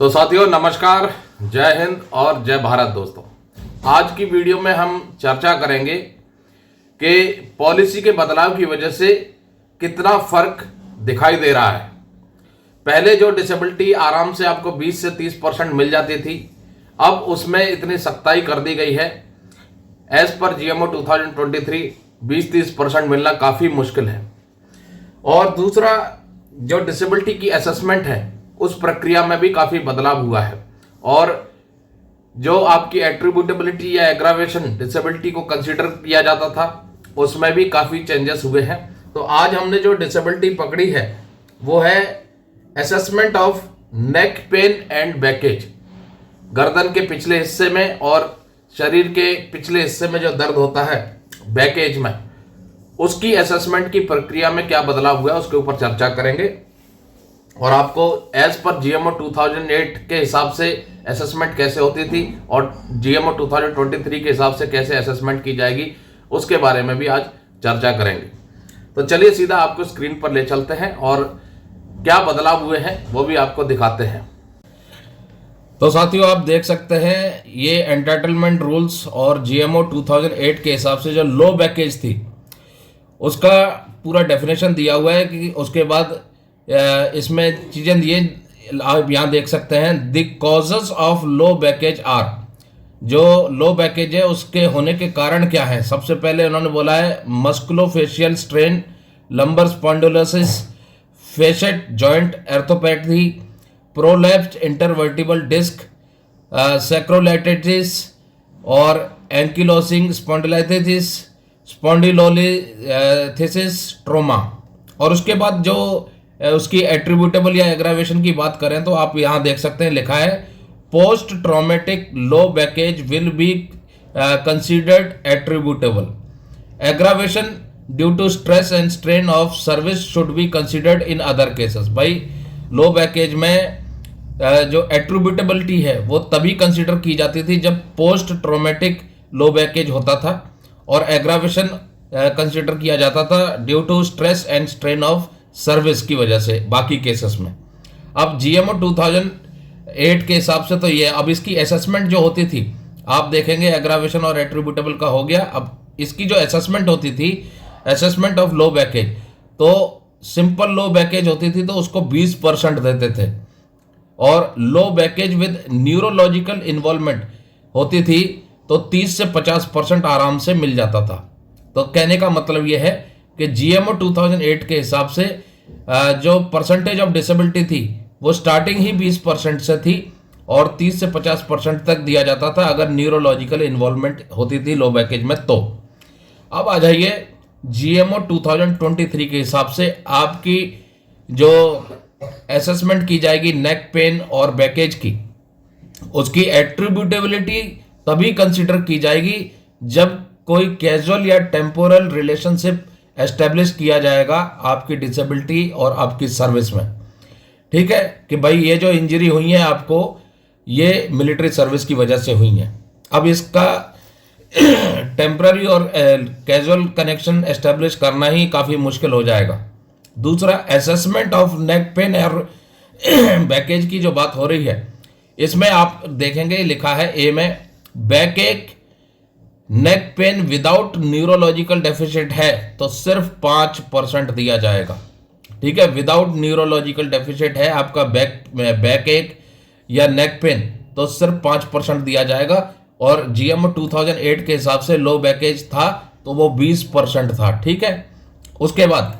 तो साथियों नमस्कार, जय हिंद और जय भारत। दोस्तों, आज की वीडियो में हम चर्चा करेंगे कि पॉलिसी के बदलाव की वजह से कितना फर्क दिखाई दे रहा है। पहले जो डिसेबिलिटी आराम से आपको 20 से 30% मिल जाती थी, अब उसमें इतनी सख्ताई कर दी गई है। एज पर जीएमओ 2023 20-30% मिलना काफ़ी मुश्किल है। और दूसरा, जो डिसेबिलिटी की असेसमेंट है उस प्रक्रिया में भी काफ़ी बदलाव हुआ है, और जो आपकी एट्रीब्यूटेबिलिटी या एग्रावेशन डिसेबिलिटी को कंसीडर किया जाता था उसमें भी काफ़ी चेंजेस हुए हैं। तो आज हमने जो डिसेबिलिटी पकड़ी है वो है assessment of neck pain and baggage. गर्दन के पिछले हिस्से में और शरीर के पिछले हिस्से में जो दर्द होता है बैकेज में, उसकी असेसमेंट की प्रक्रिया में क्या बदलाव हुआ है उसके ऊपर चर्चा करेंगे। और आपको एज पर जीएमओ 2008 के हिसाब से असेसमेंट कैसे होती थी और जीएमओ 2023 के हिसाब से कैसे असेसमेंट की जाएगी उसके बारे में भी आज चर्चा करेंगे। तो चलिए सीधा आपको स्क्रीन पर ले चलते हैं और क्या बदलाव हुए हैं वो भी आपको दिखाते हैं। तो साथियों, आप देख सकते हैं ये एंटाइटलमेंट रूल्स और जीएमओ 2008 के हिसाब से जो लो बैकेज थी उसका पूरा डेफिनेशन दिया हुआ है कि उसके बाद इसमें चीज़ें दिए, आप यहाँ देख सकते हैं। The causes of low backache are, जो लो बैकेज है उसके होने के कारण क्या है। सबसे पहले उन्होंने बोला है musculofascial strain, lumbar spondylosis, facet joint arthropathy, prolapsed intervertebral disc, sacroiliitis और एंकिलोसिंग स्पॉन्डिलाइटिस, स्पॉन्डिलोलिथिसिस ट्रोमा। और उसके बाद जो उसकी एट्रीब्यूटेबल या एग्रावेशन की बात करें तो आप यहाँ देख सकते हैं, लिखा है post traumatic low backache will be considered attributable. Aggravation due to stress and strain of service should be considered in other cases. भाई, लो बैकेज में जो एट्रीब्यूटेबिलिटी है वो तभी कंसीडर की जाती थी जब पोस्ट ट्रॉमेटिक लो बैकेज होता था, और एग्रावेशन कंसीडर किया जाता था due to stress and strain of service की वजह से बाकी केसेस में। अब जीएमओ 2008 के हिसाब से तो ये, अब इसकी असेसमेंट जो होती थी आप देखेंगे एग्रावेशन और एट्रीब्यूटेबल का हो गया। अब इसकी जो असेसमेंट होती थी, असेसमेंट ऑफ लो बैकेज, तो सिंपल लो बैकेज होती थी तो उसको 20% देते थे, और लो बैकेज विद न्यूरोलॉजिकल इन्वॉल्वमेंट होती थी तो 30 से 50% आराम से मिल जाता था। तो कहने का मतलब ये है कि जीएमओ 2008 के हिसाब से जो परसेंटेज ऑफ डिसेबिलिटी थी वो स्टार्टिंग ही 20% से थी और 30 से 50% तक दिया जाता था अगर न्यूरोलॉजिकल इन्वॉल्वमेंट होती थी लो बैकेज में। तो अब आ जाइए जीएमओ 2023 के हिसाब से आपकी जो असेसमेंट की जाएगी नेक पेन और बैकेज की, उसकी एट्रीब्यूटेबिलिटी तभी कंसिडर की जाएगी जब कोई कैजुअल या टेम्पोरल रिलेशनशिप एस्टेब्लिश किया जाएगा आपकी डिसेबिलिटी और आपकी सर्विस में। ठीक है कि भाई ये जो इंजरी हुई है आपको, ये मिलिट्री सर्विस की वजह से हुई है। अब इसका टेम्पररी और कैजुअल कनेक्शन एस्टेब्लिश करना ही काफ़ी मुश्किल हो जाएगा। दूसरा, असेसमेंट ऑफ नेक पेन और बैकेज की जो बात हो रही है, इसमें आप देखेंगे लिखा है ए में, बैक एक neck pain without neurological deficit है तो सिर्फ 5% दिया जाएगा। ठीक है, विदाउट न्यूरोलॉजिकल डेफिसिट है आपका बैक एक या नेक पेन तो सिर्फ 5% दिया जाएगा, और जीएमओ 2008 के हिसाब से लो बैकेज था तो वो 20% था। ठीक है, उसके बाद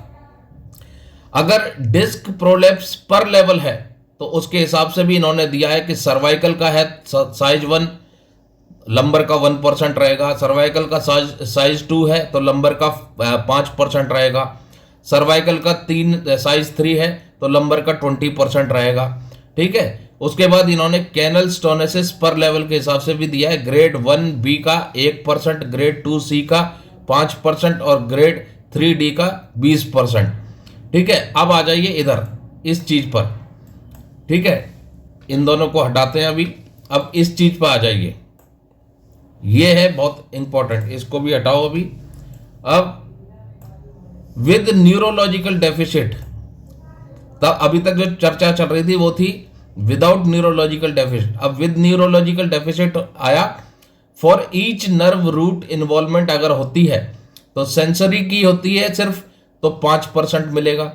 अगर डिस्क प्रोलेप्स पर लेवल है तो उसके हिसाब से भी इन्होंने दिया है कि सर्वाइकल का है साइज 1, लंबर का 1% रहेगा। सर्वाइकल का साइज 2 है तो लंबर का 5% रहेगा। सर्वाइकल का साइज 3 है तो लंबर का 20% रहेगा। ठीक है, उसके बाद इन्होंने कैनल स्टोनेसिस पर लेवल के हिसाब से भी दिया है, ग्रेड 1B का 1%, ग्रेड 2C का 5% और ग्रेड 3D का 20%। ठीक है, अब आ जाइए इधर इस चीज पर। ठीक है, इन दोनों को हटाते हैं अभी, अब इस चीज पर आ जाइए, ये है बहुत इंपॉर्टेंट, इसको भी हटाओ अभी। अब विद न्यूरोलॉजिकल डेफिसिट, तब अभी तक जो चर्चा चल रही थी वो थी विदाउट न्यूरोलॉजिकल डेफिसिट। अब विद न्यूरोलॉजिकल डेफिसिट आया, for each nerve root involvement अगर होती है तो सेंसरी की होती है सिर्फ तो 5% मिलेगा।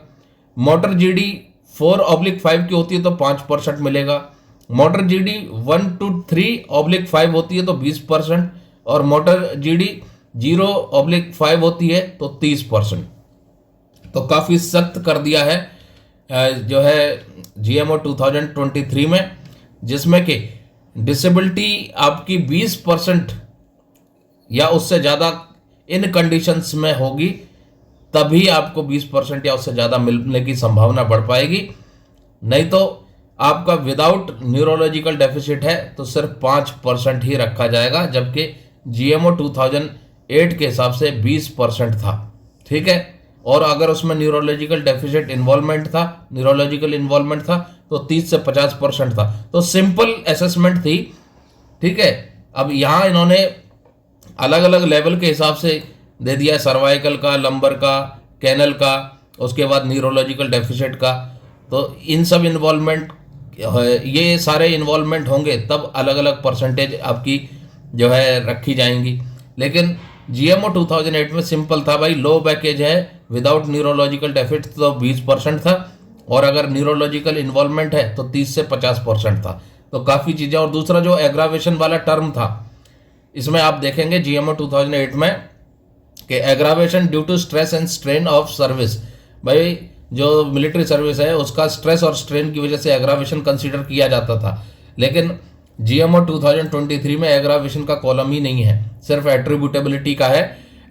मोटर जीडी 4/5 की होती है तो 5% मिलेगा। मोटर जीडी 1 to 3/5 होती है तो 20%, और मोटर जीडी 0/5 होती है तो 30%। तो काफ़ी सख्त कर दिया है जो है GMO 2023 में, जिसमें कि डिसेबिलिटी आपकी 20% या उससे ज़्यादा इन कंडीशंस में होगी, तभी आपको 20% या उससे ज़्यादा मिलने की संभावना बढ़ पाएगी। नहीं तो आपका विदाउट न्यूरोलॉजिकल डेफिसिट है तो सिर्फ 5% ही रखा जाएगा, जबकि GMO 2008 के हिसाब से 20% था। ठीक है, और अगर उसमें न्यूरोलॉजिकल डेफिसिट इन्वॉल्वमेंट था, न्यूरोलॉजिकल इन्वॉल्वमेंट था तो 30 से 50% था। तो सिंपल असेसमेंट थी। ठीक है, अब यहाँ इन्होंने अलग अलग लेवल के हिसाब से दे दिया, सर्वाइकल का, लंबर का, कैनल का, उसके बाद न्यूरोलॉजिकल डेफिसिट का। तो इन सब इन्वॉल्वमेंट, ये सारे इन्वॉल्वमेंट होंगे तब अलग अलग परसेंटेज आपकी जो है रखी जाएंगी। लेकिन GMO 2008 में सिंपल था भाई, लो बैकेज है विदाउट न्यूरोलॉजिकल डेफिसिट तो 20% था, और अगर न्यूरोलॉजिकल इन्वॉल्वमेंट है तो 30 से 50% था। तो काफ़ी चीज़ें। और दूसरा जो एग्रावेशन वाला टर्म था, इसमें आप देखेंगे GMO 2008 में कि aggravation due to stress and strain of service, भाई जो मिलिट्री सर्विस है उसका स्ट्रेस और स्ट्रेन की वजह से एग्रावेशन कंसीडर किया जाता था। लेकिन GMO 2023 में एग्रावेशन का कॉलम ही नहीं है, सिर्फ एट्रीब्यूटेबिलिटी का है।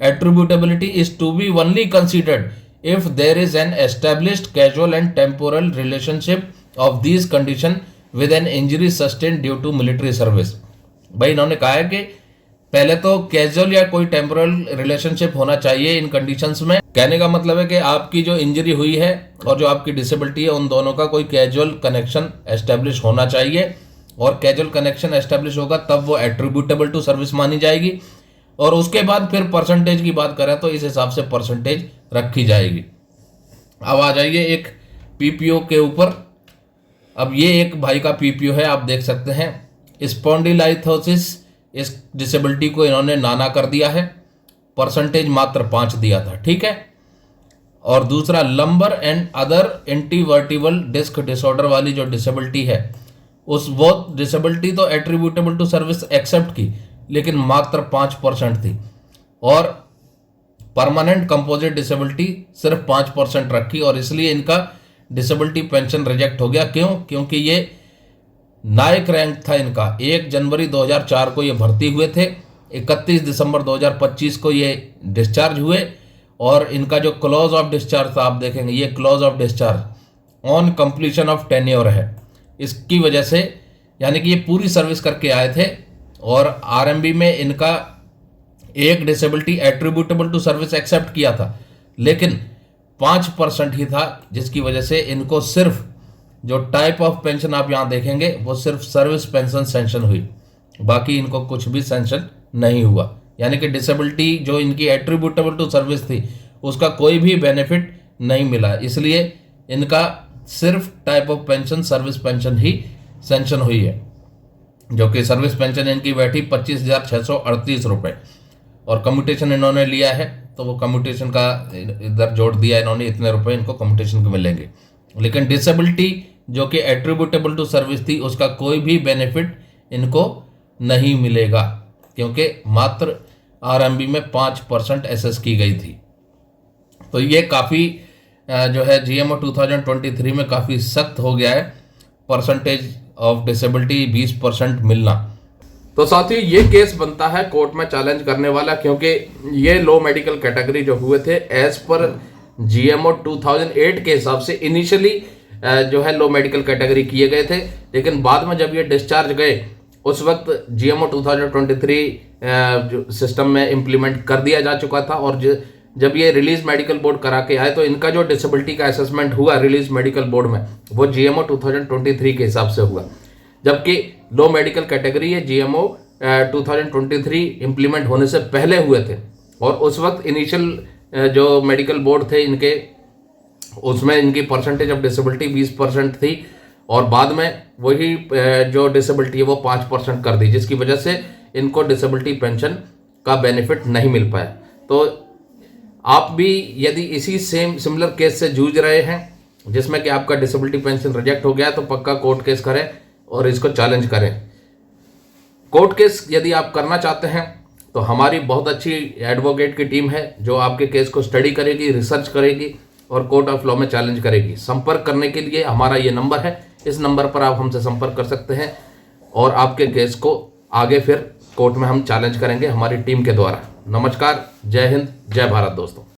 Attributability is to be only considered if there is an established casual and temporal relationship of these condition with an injury sustain due to military service. भाई इन्होंने कहा है कि पहले तो कैजुअल या कोई टेम्पोरल रिलेशनशिप होना चाहिए इन कंडीशंस में। कहने का मतलब है कि आपकी जो इंजरी हुई है और जो आपकी डिसेबिलिटी है, उन दोनों का कोई कैजुअल कनेक्शन एस्टेब्लिश होना चाहिए, और कैजुअल कनेक्शन एस्टेब्लिश होगा तब वो एट्रीब्यूटेबल टू सर्विस मानी जाएगी। और उसके बाद फिर परसेंटेज की बात करें तो इस हिसाब से परसेंटेज रखी जाएगी। अब आ जाइए एक PPO के ऊपर। अब ये एक भाई का PPO है, आप देख सकते हैं। स्पॉन्डिलाइथोसिस, इस डिसेबिलिटी को इन्होंने नाना कर दिया है, परसेंटेज मात्र 5 दिया था। ठीक है, और दूसरा lumbar and other intervertebral disc disorder वाली जो डिसेबिलिटी है, उस वो डिसेबिलिटी तो एट्रीब्यूटेबल टू सर्विस एक्सेप्ट की, लेकिन मात्र 5% थी। और परमानेंट कंपोजिट डिसेबिलिटी सिर्फ 5% रखी, और इसलिए इनका डिसेबिलिटी पेंशन रिजेक्ट हो गया। क्यों? क्योंकि ये नायक रैंक था इनका। 1 जनवरी 2004 को ये भर्ती हुए थे, 31 दिसंबर 2025 को ये डिस्चार्ज हुए, और इनका जो क्लॉज ऑफ डिस्चार्ज था आप देखेंगे, ये clause of discharge on completion of tenure है। इसकी वजह से यानी कि ये पूरी सर्विस करके आए थे, और RMB में इनका एक disability attributable to service accept किया था, लेकिन 5% ही था, जिसकी वजह से इनको सिर्फ जो टाइप ऑफ पेंशन आप यहाँ देखेंगे वो सिर्फ सर्विस पेंशन सेंशन हुई, बाकी इनको कुछ भी सेंशन नहीं हुआ। यानी कि डिसेबिलिटी जो इनकी एट्रीब्यूटेबल टू सर्विस थी उसका कोई भी बेनिफिट नहीं मिला, इसलिए इनका सिर्फ type of pension service pension ही सेंशन हुई है, जो कि सर्विस पेंशन इनकी बैठी 25,638 रुपये, और कम्यूटेशन इन्होंने लिया है तो वो कम्यूटेशन का इधर जोड़ दिया इन्होंने, इतने रुपए इनको कम्यूटेशन के मिलेंगे। लेकिन डिसेबिलिटी जो कि एट्रीब्यूटेबल टू सर्विस थी उसका कोई भी बेनिफिट इनको नहीं मिलेगा, क्योंकि मात्र RMB में 5% SS की गई थी। तो ये काफ़ी जो है GMO 2023 में काफ़ी सख्त हो गया है परसेंटेज ऑफ डिसेबिलिटी 20% मिलना। तो साथ ही ये केस बनता है कोर्ट में चैलेंज करने वाला, क्योंकि ये लो मेडिकल कैटेगरी जो हुए थे एज पर GMO 2008 के हिसाब से इनिशियली जो है लो मेडिकल कैटेगरी किए गए थे, लेकिन बाद में जब ये डिस्चार्ज गए उस वक्त GMO 2023 जो सिस्टम में इम्प्लीमेंट कर दिया जा चुका था, और जब ये रिलीज मेडिकल बोर्ड करा के आए तो इनका जो डिसेबिलिटी का असेसमेंट हुआ रिलीज मेडिकल बोर्ड में वो GMO 2023 के हिसाब से हुआ, जबकि लो मेडिकल कैटेगरी ये GMO 2023 इम्प्लीमेंट होने से पहले हुए थे। और उस वक्त इनिशियल जो मेडिकल बोर्ड थे इनके, उसमें इनकी परसेंटेज ऑफ डिसेबिलिटी 20% थी, और बाद में वही जो डिसेबिलिटी है वो 5% कर दी, जिसकी वजह से इनको डिसेबिलिटी पेंशन का बेनिफिट नहीं मिल पाया। तो आप भी यदि इसी सिमिलर केस से जूझ रहे हैं जिसमें कि आपका डिसेबिलिटी पेंशन रिजेक्ट हो गया, तो पक्का कोर्ट केस करें और इसको चैलेंज करें। कोर्ट केस यदि आप करना चाहते हैं तो हमारी बहुत अच्छी एडवोकेट की टीम है जो आपके केस को स्टडी करेगी, रिसर्च करेगी और कोर्ट ऑफ लॉ में चैलेंज करेगी। संपर्क करने के लिए हमारा ये नंबर है, इस नंबर पर आप हमसे संपर्क कर सकते हैं और आपके केस को आगे फिर कोर्ट में हम चैलेंज करेंगे हमारी टीम के द्वारा। नमस्कार, जय हिंद, जय भारत दोस्तों।